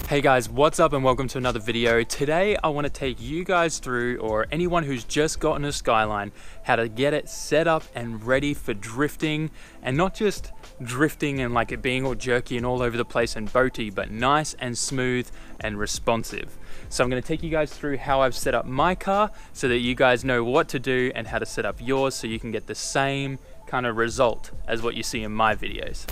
Hey guys, what's up and welcome to another video. Today I want to take you guys through, or anyone who's just gotten a Skyline, how to get it set up and ready for drifting, and not just drifting and like it being all jerky and all over the place and boaty, but nice and smooth and responsive. So I'm going to take you guys through how I've set up my car so that you guys know what to do and how to set up yours so you can get the same kind of result as what you see in my videos.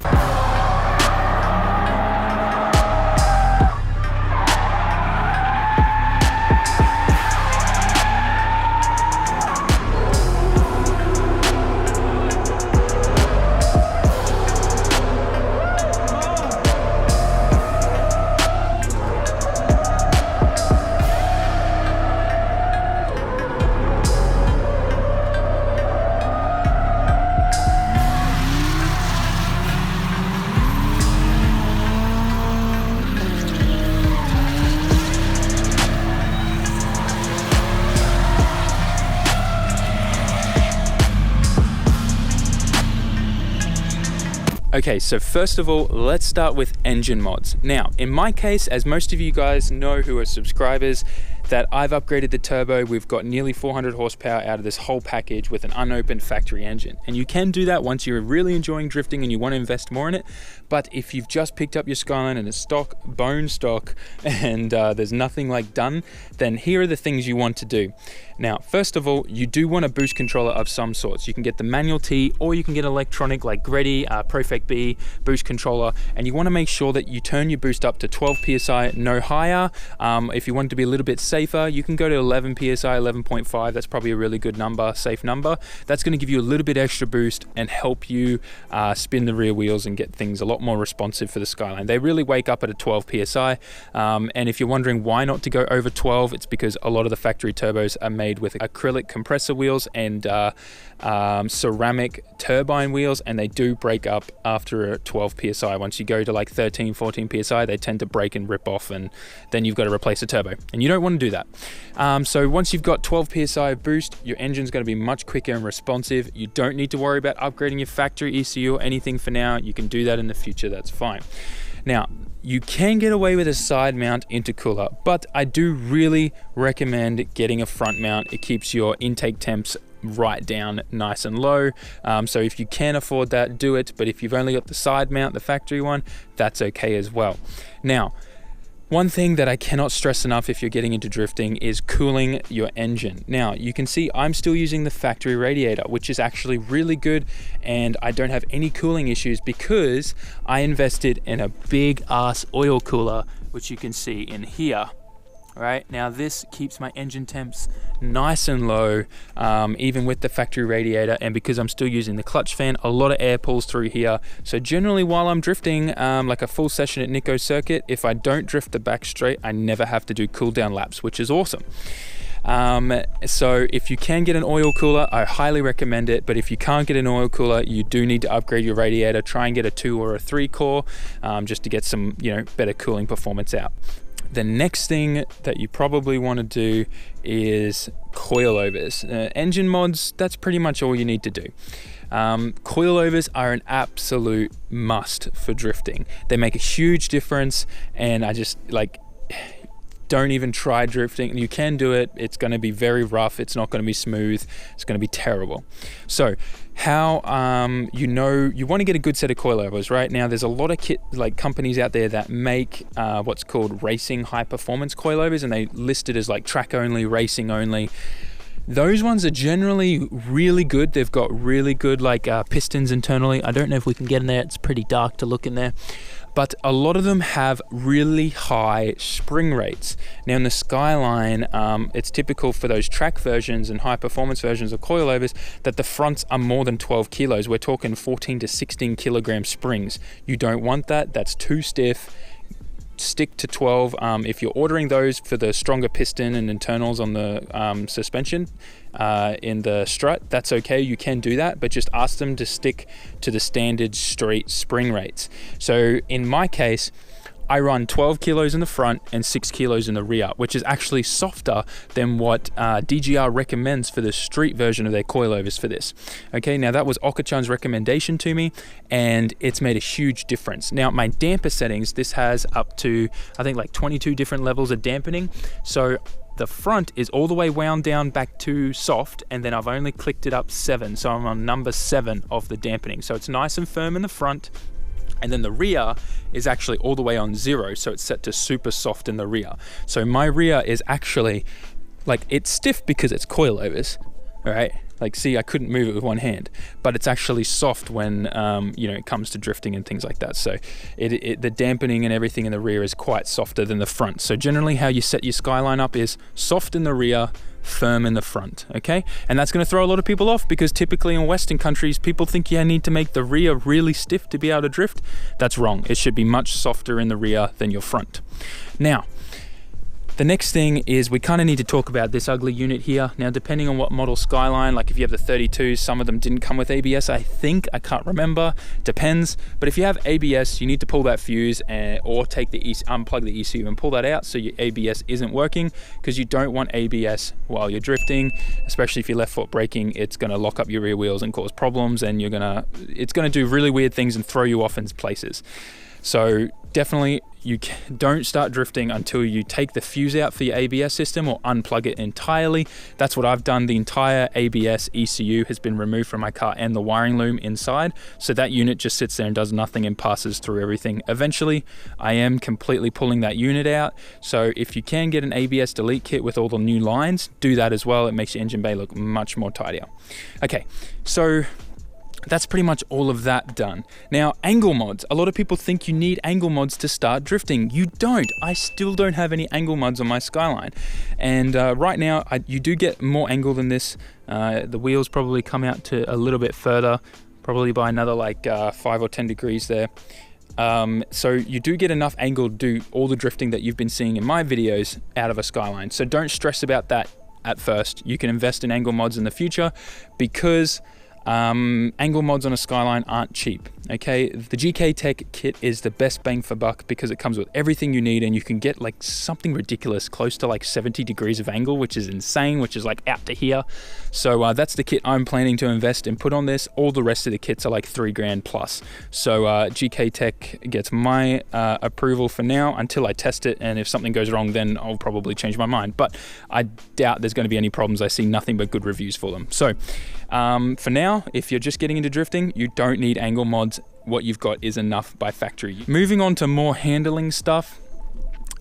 Okay, so first of all, let's start with engine mods. Now, in my case, as most of you guys know who are subscribers, that I've upgraded the turbo. We've got nearly 400 horsepower out of this whole package with an unopened factory engine. And you can do that once you're really enjoying drifting and you want to invest more in it. But if you've just picked up your Skyline and it's stock, bone stock, and there's nothing like done, then here are the things you want to do. Now, first of all, you do want a boost controller of some sorts. You can get the manual T, or you can get electronic like GRIPPY, Prefecture boost controller, and you want to make sure that you turn your boost up to 12 psi, no higher. If you want it to be a little bit safer, you can go to 11 psi, 11.5. That's probably a really good number, safe number. That's going to give you a little bit extra boost and help you spin the rear wheels and get things a lot more responsive for the Skyline. They really wake up at a 12 psi, and if you're wondering why not to go over 12, it's because a lot of the factory turbos are made with acrylic compressor wheels and ceramic turbine wheels, and they do break up after 12 psi. Once you go to like 13, 14 psi, they tend to break and rip off, and then you've got to replace a turbo, and you don't want to do that. So once you've got 12 psi of boost, your engine's going to be much quicker and responsive. You don't need to worry about upgrading your factory ECU or anything for now. You can do that in the future, that's fine. Now, you can get away with a side mount intercooler, but I do really recommend getting a front mount. It keeps your intake temps right down nice and low. So if you can afford that, do it. But if you've only got the side mount, the factory one, that's okay as well. Now, one thing that I cannot stress enough if you're getting into drifting is cooling your engine. Now, you can see I'm still using the factory radiator, which is actually really good, and I don't have any cooling issues because I invested in a big ass oil cooler, which you can see in here. Right now, this keeps my engine temps nice and low, even with the factory radiator, and because I'm still using the clutch fan, a lot of air pulls through here. So generally while I'm drifting, like a full session at Nikko circuit, if I don't drift the back straight, I never have to do cool down laps, which is awesome. So if you can get an oil cooler, I highly recommend it. But if you can't get an oil cooler, you do need to upgrade your radiator. Try and get a 2 or a 3 core, just to get some, better cooling performance out. The next thing that you probably want to do is coilovers. Engine mods, that's pretty much all you need to do. Coilovers are an absolute must for drifting. They make a huge difference, and I just don't even try drifting. You can do it. It's going to be very rough. It's not going to be smooth. It's going to be terrible. So how you want to get a good set of coilovers. Right now there's a lot of companies out there that make what's called racing high performance coilovers, and they list it as like track only, racing only. Those ones are generally really good. They've got really good pistons internally. I don't know if we can get in there. It's pretty dark to look in there. But a lot of them have really high spring rates. Now in the Skyline, it's typical for those track versions and high performance versions of coilovers that the fronts are more than 12 kilos. We're talking 14 to 16 kilogram springs. You don't want that. That's too stiff. Stick to 12. If you're ordering those for the stronger piston and internals on the suspension in the strut, that's okay, you can do that, but just ask them to stick to the standard straight spring rates. So in my case, I run 12 kilos in the front and 6 kilos in the rear, which is actually softer than what DGR recommends for the street version of their coilovers for this. Okay, now that was Oka-chan's recommendation to me, and it's made a huge difference. Now, my damper settings, this has up to, I think, like 22 different levels of dampening. So the front is all the way wound down back to soft, and then I've only clicked it up 7. So I'm on number 7 of the dampening. So it's nice and firm in the front. And then the rear is actually all the way on 0, so it's set to super soft in the rear. So my rear is actually, like, it's stiff because it's coilovers, all right? Like, see, I couldn't move it with one hand, but it's actually soft when, you know, it comes to drifting and things like that. So the dampening and everything in the rear is quite softer than the front. So generally how you set your Skyline up is soft in the rear, firm in the front, okay? And that's going to throw a lot of people off, because typically in Western countries, people think you need to make the rear really stiff to be able to drift. That's wrong. It should be much softer in the rear than your front. Now, the next thing is we kind of need to talk about this ugly unit here. Now, depending on what model Skyline, like if you have the 32s, some of them didn't come with ABS, I think. I can't remember. Depends. But if you have ABS, you need to pull that fuse or take the unplug the ECU and pull that out so your ABS isn't working, because you don't want ABS while you're drifting, especially if you're left foot braking. It's going to lock up your rear wheels and cause problems, and it's going to do really weird things and throw you off in places. So definitely you don't start drifting until you take the fuse out for your ABS system or unplug it entirely. That's what I've done. The entire ABS ECU has been removed from my car and the wiring loom inside. So that unit just sits there and does nothing and passes through everything. Eventually, I am completely pulling that unit out. So if you can get an ABS delete kit with all the new lines, do that as well. It makes your engine bay look much more tidier. Okay, so that's pretty much all of that done. Now, angle mods. A lot of people think you need angle mods to start drifting. You don't. I still don't have any angle mods on my Skyline. And right now, you do get more angle than this. The wheels probably come out to a little bit further, probably by another like 5 or 10 degrees there. So you do get enough angle to do all the drifting that you've been seeing in my videos out of a Skyline. So don't stress about that at first. You can invest in angle mods in the future, because angle mods on a Skyline aren't cheap. Okay, the GK Tech kit is the best bang for buck because it comes with everything you need, and you can get like something ridiculous close to like 70 degrees of angle, which is insane, which is like out to here. So that's the kit I'm planning to invest and put on this. All the rest of the kits are like $3,000 plus. So GK Tech gets my approval for now until I test it, and if something goes wrong, then I'll probably change my mind. But I doubt there's going to be any problems. I see nothing but good reviews for them. So for now, if you're just getting into drifting, you don't need angle mods. What you've got is enough by factory. Moving on to more handling stuff,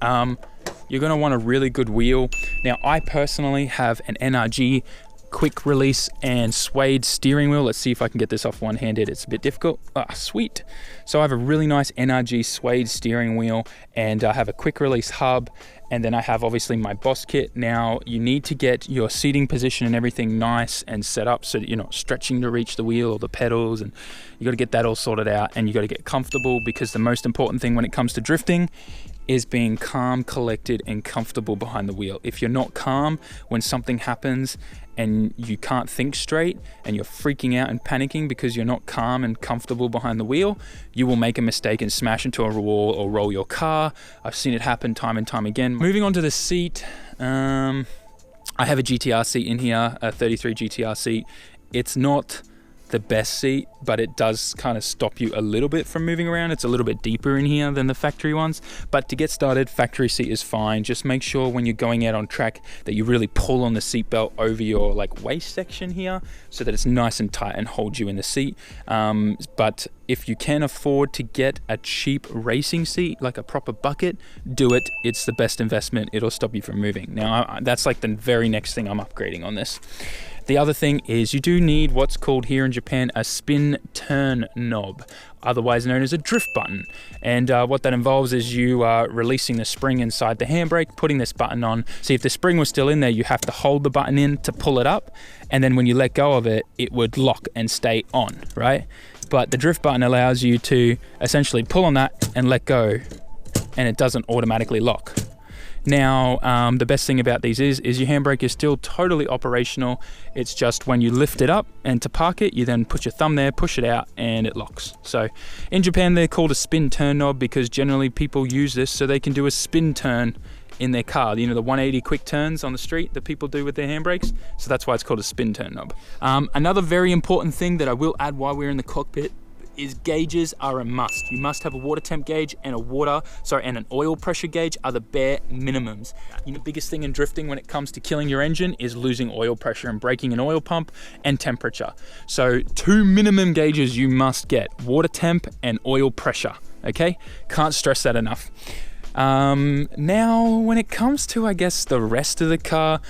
you're going to want a really good wheel. Now, I personally have an NRG quick release and suede steering wheel. Let's see if I can get this off one-handed. It's a bit difficult. Sweet. So I have a really nice NRG suede steering wheel, and I have a quick release hub, and then I have obviously my Boss kit. Now you need to get your seating position and everything nice and set up so that you're not stretching to reach the wheel or the pedals, and you got to get that all sorted out, and you got to get comfortable, because the most important thing when it comes to drifting is being calm, collected, and comfortable behind the wheel. If you're not calm when something happens and you can't think straight and you're freaking out and panicking because you're not calm and comfortable behind the wheel, you will make a mistake and smash into a wall or roll your car. I've seen it happen time and time again. Moving on to the seat, I have a GTR seat in here, a 33 GTR seat. It's not the best seat, but it does kind of stop you a little bit from moving around. It's a little bit deeper in here than the factory ones, but to get started, factory seat is fine. Just make sure when you're going out on track that you really pull on the seatbelt over your like waist section here so that it's nice and tight and holds you in the seat. But if you can afford to get a cheap racing seat, like a proper bucket, do it. It's the best investment. It'll stop you from moving. Now, that's like the very next thing I'm upgrading on this. The other thing is you do need what's called here in Japan a spin turn knob, otherwise known as a drift button. And what that involves is you releasing the spring inside the handbrake, putting this button on. See, if the spring was still in there, you have to hold the button in to pull it up. And then when you let go of it, it would lock and stay on, right? But the drift button allows you to essentially pull on that and let go, and it doesn't automatically lock. Now, the best thing about these is your handbrake is still totally operational. It's just when you lift it up and to park it, you then put your thumb there, push it out, and it locks. So in Japan, they're called a spin turn knob because generally people use this so they can do a spin turn in their car. You know, the 180 quick turns on the street that people do with their handbrakes. So that's why it's called a spin turn knob. Another very important thing that I will add while we're in the cockpit is gauges are a must. You must have a water temp gauge and an oil pressure gauge are the bare minimums. You know, the biggest thing in drifting when it comes to killing your engine is losing oil pressure and breaking an oil pump and temperature. So 2 minimum gauges you must get, water temp and oil pressure, okay? Can't stress that enough. Now, when it comes to, I guess, the rest of the car,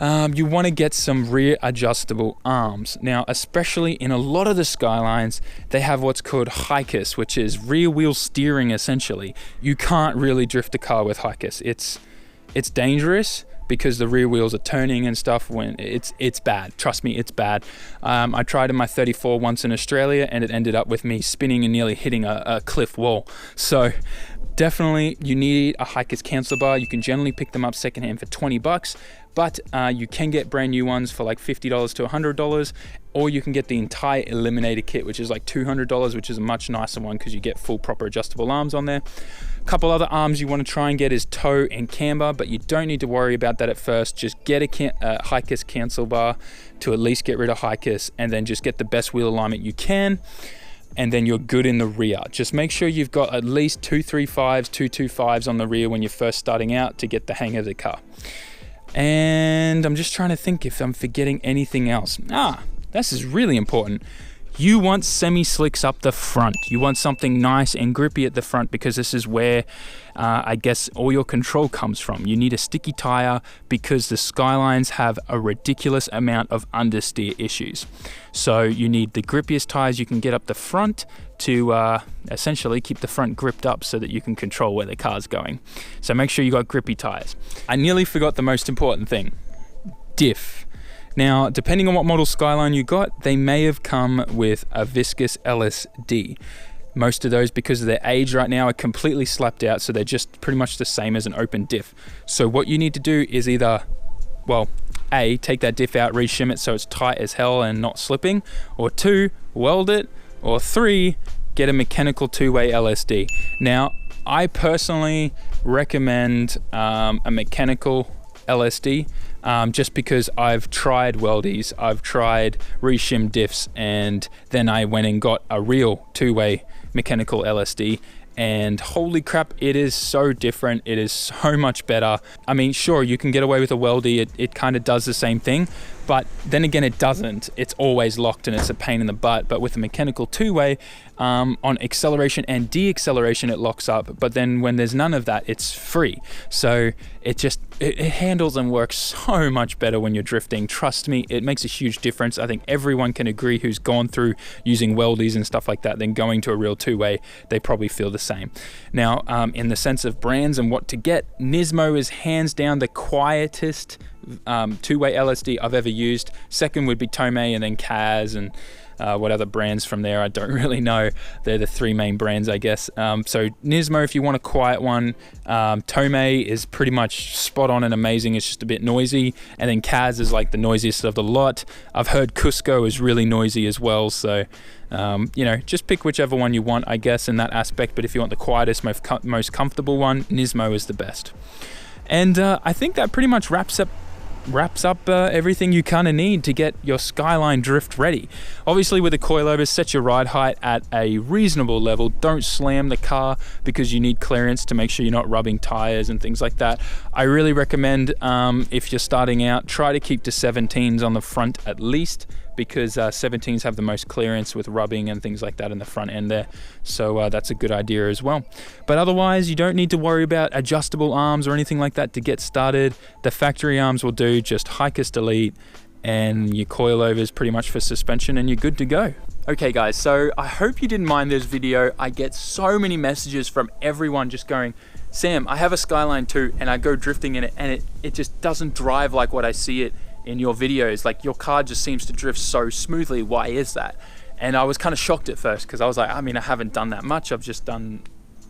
you want to get some rear adjustable arms. Now, especially in a lot of the Skylines, they have what's called HICAS, which is rear wheel steering essentially. You can't really drift a car with HICAS. It's dangerous because the rear wheels are turning and stuff. When it's bad. Trust me, it's bad. I tried in my 34 once in Australia and it ended up with me spinning and nearly hitting a cliff wall. So definitely you need a HICAS cancel bar. You can generally pick them up secondhand for 20 bucks, but you can get brand new ones for like $50 to $100, or you can get the entire Eliminator kit, which is like $200, which is a much nicer one because you get full proper adjustable arms on there. A couple other arms you want to try and get is toe and camber, but you don't need to worry about that at first. Just get a HICAS cancel bar to at least get rid of HICAS, and then just get the best wheel alignment you can, and then you're good in the rear. Just make sure you've got at least 235s, 225s on the rear when you're first starting out to get the hang of the car. And I'm just trying to think if I'm forgetting anything else. This is really important. You want semi-slicks up the front. You want something nice and grippy at the front because this is where I guess all your control comes from. You need a sticky tire because the Skylines have a ridiculous amount of understeer issues. So you need the grippiest tires you can get up the front to essentially keep the front gripped up so that you can control where the car's going. So make sure you got grippy tires. I nearly forgot the most important thing, diff. Now, depending on what model Skyline you got, they may have come with a viscous LSD. Most of those, because of their age right now, are completely slapped out, so they're just pretty much the same as an open diff. So what you need to do is either, well, A, take that diff out, reshim it so it's tight as hell and not slipping, or 2, weld it, or 3, get a mechanical two-way LSD. Now, I personally recommend a mechanical LSD, just because I've tried weldies, I've tried reshim diffs, and then I went and got a real two-way mechanical LSD, and holy crap, it is so different. It is so much better. I mean, sure, you can get away with a weldy, it kind of does the same thing, but then again, it doesn't. It's always locked and it's a pain in the butt. But with a mechanical two-way, on acceleration and deacceleration, it locks up. But then when there's none of that, it's free. So it handles and works so much better when you're drifting. Trust me, it makes a huge difference. I think everyone can agree who's gone through using weldies and stuff like that, then going to a real two-way, they probably feel the same. Now, in the sense of brands and what to get, Nismo is hands down the quietest two-way LSD I've ever used. Second would be Tomei, and then CAS, and what other brands from there I don't really know. They're the 3 main brands, I guess. So Nismo, if you want a quiet one, Tomei is pretty much spot on and amazing. It's just a bit noisy, and then CAS is like the noisiest of the lot. I've heard Cusco is really noisy as well, so you know, just pick whichever one you want, I guess, in that aspect. But if you want the quietest, most comfortable one, Nismo is the best. And I think that pretty much wraps up everything you kind of need to get your Skyline Drift ready. Obviously, with the coilovers, set your ride height at a reasonable level. Don't slam the car because you need clearance to make sure you're not rubbing tires and things like that. I really recommend, if you're starting out, try to keep to 17s on the front at least, because 17s have the most clearance with rubbing and things like that in the front end there. So that's a good idea as well. But otherwise, you don't need to worry about adjustable arms or anything like that to get started. The factory arms will do, just HICAS delete, and your coilovers pretty much for suspension, and you're good to go. Okay guys, so I hope you didn't mind this video. I get so many messages from everyone just going, Sam, I have a Skyline too, and I go drifting in it, and it just doesn't drive like what I see it in your videos. Like, your car just seems to drift so smoothly. Why is that? And I was kind of shocked at first, because I was like, I mean, I haven't done that much. I've just done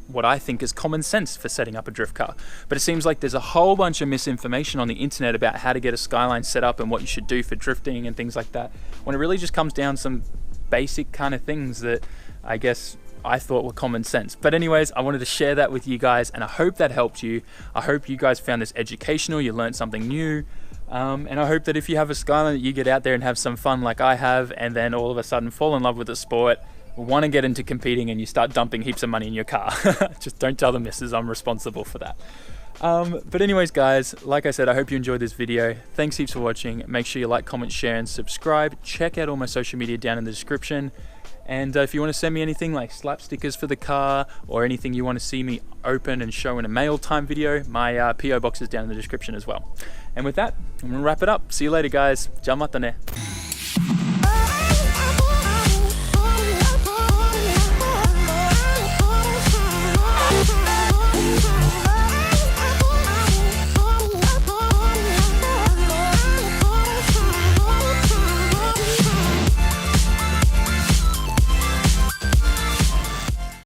what I think is common sense for setting up a drift car. But it seems like there's a whole bunch of misinformation on the internet about how to get a Skyline set up and what you should do for drifting and things like that, when it really just comes down to some basic kind of things that I guess I thought were common sense. But anyways, I wanted to share that with you guys, and I hope that helped you. I hope you guys found this educational, you learned something new, and I hope that if you have a Skyline, that you get out there and have some fun like I have, and then all of a sudden fall in love with the sport, want to get into competing, and you start dumping heaps of money in your car. Just don't tell the missus I'm responsible for that. But anyways guys, like I said, I hope you enjoyed this video. Thanks heaps for watching. Make sure you like, comment, share and subscribe. Check out all my social media down in the description. And if you want to send me anything like slap stickers for the car, or anything you want to see me open and show in a mail time video, my PO box is down in the description as well. And with that, I'm going to wrap it up. See you later guys. Ja mata ne.